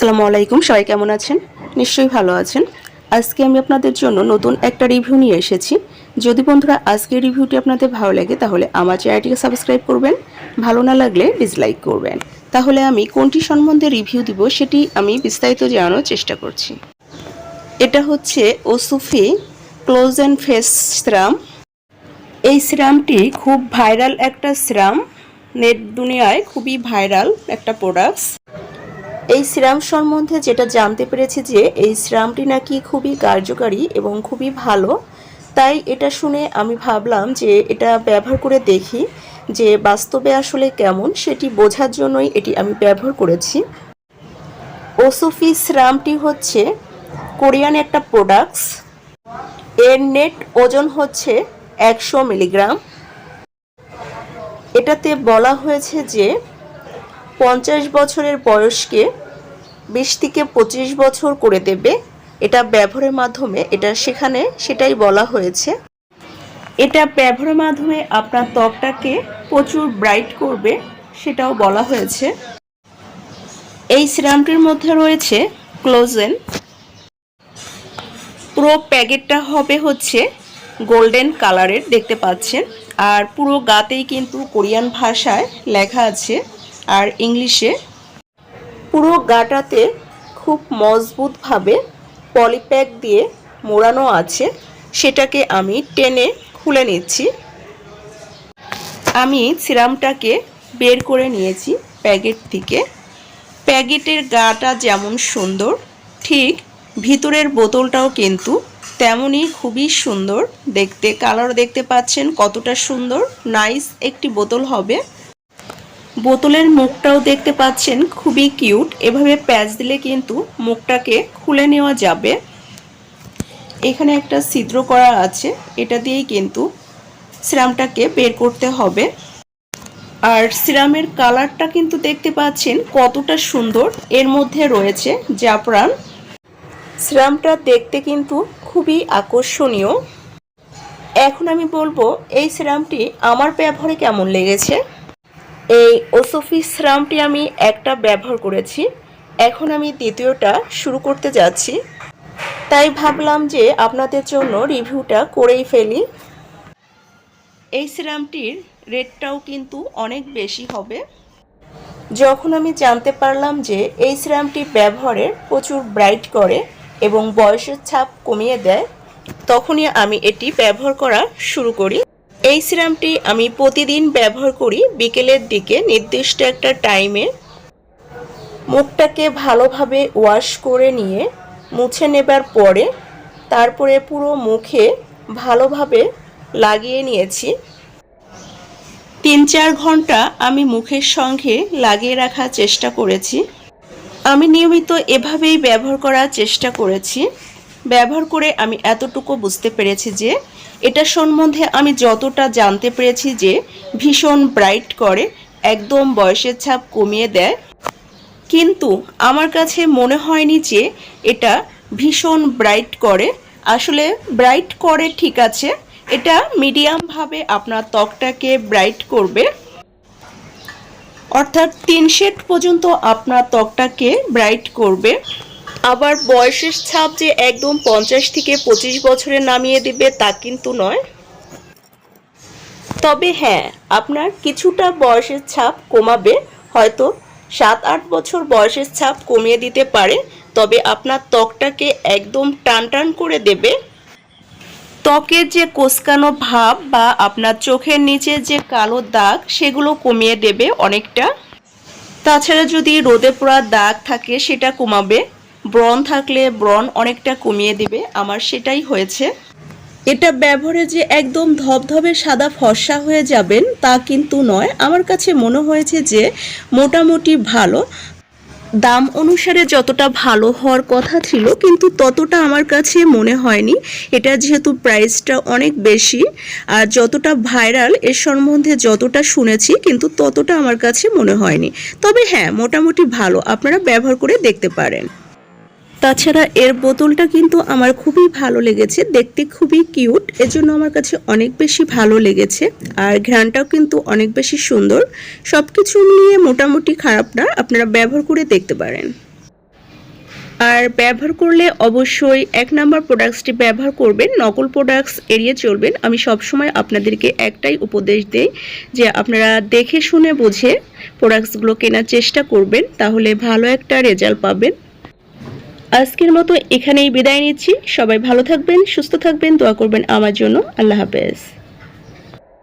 আসসালামু আলাইকুম, সবাই কেমন আছেন? নিশ্চয়ই ভালো আছেন। আজকে আমি আপনাদের জন্য নতুন একটা রিভিউ নিয়ে এসেছি। যদি বন্ধুরা আজকের রিভিউটি আপনাদের ভালো লাগে তাহলে আমার চ্যানেলটিকে সাবস্ক্রাইব করবেন, ভালো না লাগলে ডিসলাইক করবেন। তাহলে আমি কোনটি সম্বন্ধে রিভিউ দিব সেটি আমি বিস্তারিত জানানোর চেষ্টা করছি। এটা হচ্ছে ওসুফি ক্লোজ অ্যান্ড ফেস সিরাম। এই সিরামটি খুব ভাইরাল একটা সিরাম, নেট দুনিয়ায় খুবই ভাইরাল একটা প্রোডাক্টস। এই সিরাম সম্বন্ধে যেটা জানতে পেরেছি যে এই সিরামটি নাকি খুবই কার্যকারী এবং খুবই ভালো, তাই এটা শুনে আমি ভাবলাম যে এটা ব্যবহার করে দেখি যে বাস্তবে আসলে কেমন, সেটি বোঝার জন্যই এটি আমি ব্যবহার করেছি। ওসুফি সিরামটি হচ্ছে কোরিয়ান একটা প্রোডাক্টস। এর নেট ওজন হচ্ছে 100 মিলিগ্রাম। এটাতে বলা হয়েছে যে 50 বছরের বয়সকে 20 থেকে 25 বছর করে দেবে। এটা ব্যবহারের মাধ্যমে সেটাই বলা হয়েছে। এটা ব্যবহারের মাধ্যমে আপনার ত্বকটাকে প্রচুর ব্রাইট করবে, সেটাও বলা হয়েছে। এই সিরামটির মধ্যে রয়েছে কোলাজেন। পুরো প্যাকেটটা হবে হচ্ছে গোল্ডেন কালারের, দেখতে পাচ্ছেন। আর পুরো গাতেই কিন্তু কোরিয়ান ভাষায় লেখা আছে আর ইংলিশে। পুরো গাটাতে খুব মজবুতভাবে পলিপ্যাক দিয়ে মোড়ানো আছে, সেটাকে আমি টেনে খুলে নিচ্ছি। আমি সিরামটাকে বের করে নিয়েছি প্যাকেট থেকে। প্যাকেটের গাটা যেমন সুন্দর, ঠিক ভিতরের বোতলটাও কিন্তু তেমনই খুবই সুন্দর দেখতে। কালার দেখতে পাচ্ছেন কতটা সুন্দর, নাইস একটি বোতল হবে। বোতলের মুখটাও দেখতে পাচ্ছেন খুবই কিউট। এভাবে প্যাচ দিলে কিন্তু মুখটাকে খুলে নেওয়া যাবে। এখানে একটা ছিদ্র করা আছে, এটা দিয়েই কিন্তু সিরামটাকে বের করতে হবে। আর সিরামের কালারটা কিন্তু দেখতে পাচ্ছেন কতটা সুন্দর। এর মধ্যে রয়েছে জাফরান। সিরামটা দেখতে কিন্তু খুবই আকর্ষণীয়। এখন আমি বলবো এই সিরামটি আমার ব্যবহারে কেমন লেগেছে। এই ওসুফি সিরামটি আমি একটা ব্যবহার করেছি, এখন আমি দ্বিতীয়টা শুরু করতে যাচ্ছি। তাই ভাবলাম যে আপনাদের জন্য রিভিউটা করেই ফেলি। এই সিরামটির রেটটাও কিন্তু অনেক বেশি হবে। যখন আমি জানতে পারলাম যে এই সিরামটি ব্যবহারে প্রচুর ব্রাইট করে এবং বয়সের ছাপ কমিয়ে দেয়, তখনই আমি এটি ব্যবহার করা শুরু করি। এই সিরামটি আমি প্রতিদিন ব্যবহার করি বিকেলের দিকে নির্দিষ্ট একটা টাইমে। মুখটাকে ভালোভাবে ওয়াশ করে নিয়ে মুছে নেবার পরে তারপরে পুরো মুখে ভালোভাবে লাগিয়ে নিয়েছি। 3-4 ঘন্টা আমি মুখের সঙ্গে লাগিয়ে রাখার চেষ্টা করেছি। আমি নিয়মিত এভাবেই ব্যবহার করার চেষ্টা করেছি। ব্যবহার করে আমি এতটুকু বুঝতে পেরেছি যে এটা সম্বন্ধে আমি যতটা জানতে পেরেছি যে ভীষণ ব্রাইট করে, একদম বয়সের ছাপ কমিয়ে দেয়, কিন্তু আমার কাছে মনে হয়নি যে এটা ভীষণ ব্রাইট করে। আসলে ব্রাইট করে ঠিক আছে, এটা মিডিয়ামভাবে আপনার ত্বকটাকে ব্রাইট করবে, অর্থাৎ 3 শেড পর্যন্ত আপনার ত্বকটাকে ব্রাইট করবে। আবার বয়সের ছাপ যে একদম 50 থেকে 25 বছরে নামিয়ে দিবে তা কিন্তু নয়। তবে হ্যাঁ, আপনার কিছুটা বয়সের ছাপ কমাবে, হয়তো 7-8 বছর বয়সের ছাপ কমিয়ে দিতে পারে। তবে আপনার ত্বকটাকে একদম টান টান করে দেবে। ত্বকের যে কোঁচকানো ভাব বা আপনার চোখের নিচে যে কালো দাগ, সেগুলো কমিয়ে দেবে অনেকটা। তাছাড়া যদি রোদে পোড়া দাগ থাকে সেটা কমাবে, ব্রণ থাকলে ব্রণ অনেকটা কমিয়ে দিবে। আমার সেটাই হয়েছে। এটা ব্যবহারে যে একদম ধবধবে সাদা ফর্সা হয়ে যাবেন তা কিন্তু নয়। আমার কাছে মনে হয়েছে যে মোটামুটি ভালো। দাম অনুসারে যতটা ভালো হওয়ার কথা ছিল কিন্তু ততটা আমার কাছে মনে হয়নি। এটা যেহেতু প্রাইসটা অনেক বেশি আর যতটা ভাইরাল এর সম্বন্ধে যতটা শুনেছি কিন্তু ততটা আমার কাছে মনে হয়নি। তবে হ্যাঁ, মোটামুটি ভালো, আপনারা ব্যবহার করে দেখতে পারেন। তাছাড়া এর বোতলটা কিন্তু আমার খুবই ভালো লেগেছে, দেখতে খুবই কিউট, এজন্য আমার কাছে অনেক বেশি ভালো লেগেছে। আর ঘ্রাণটাও কিন্তু অনেক বেশি সুন্দর। সব কিছু নিয়ে মোটামুটি খারাপ না, আপনারা ব্যবহার করে দেখতে পারেন। আর ব্যবহার করলে অবশ্যই 1 নাম্বার প্রোডাক্টসটি ব্যবহার করবেন, নকল প্রোডাক্টস এড়িয়ে চলবেন। আমি সবসময় আপনাদেরকে একটাই উপদেশ দেই যে আপনারা দেখে শুনে বুঝে প্রোডাক্টসগুলো কেনার চেষ্টা করবেন, তাহলে ভালো একটা রেজাল্ট পাবেন। আজকের মতো এখানেই বিদায় নিচ্ছি। সবাই ভালো থাকবেন, সুস্থ থাকবেন, দোয়া করবেন আমার জন্য। আল্লাহ হাফেজ।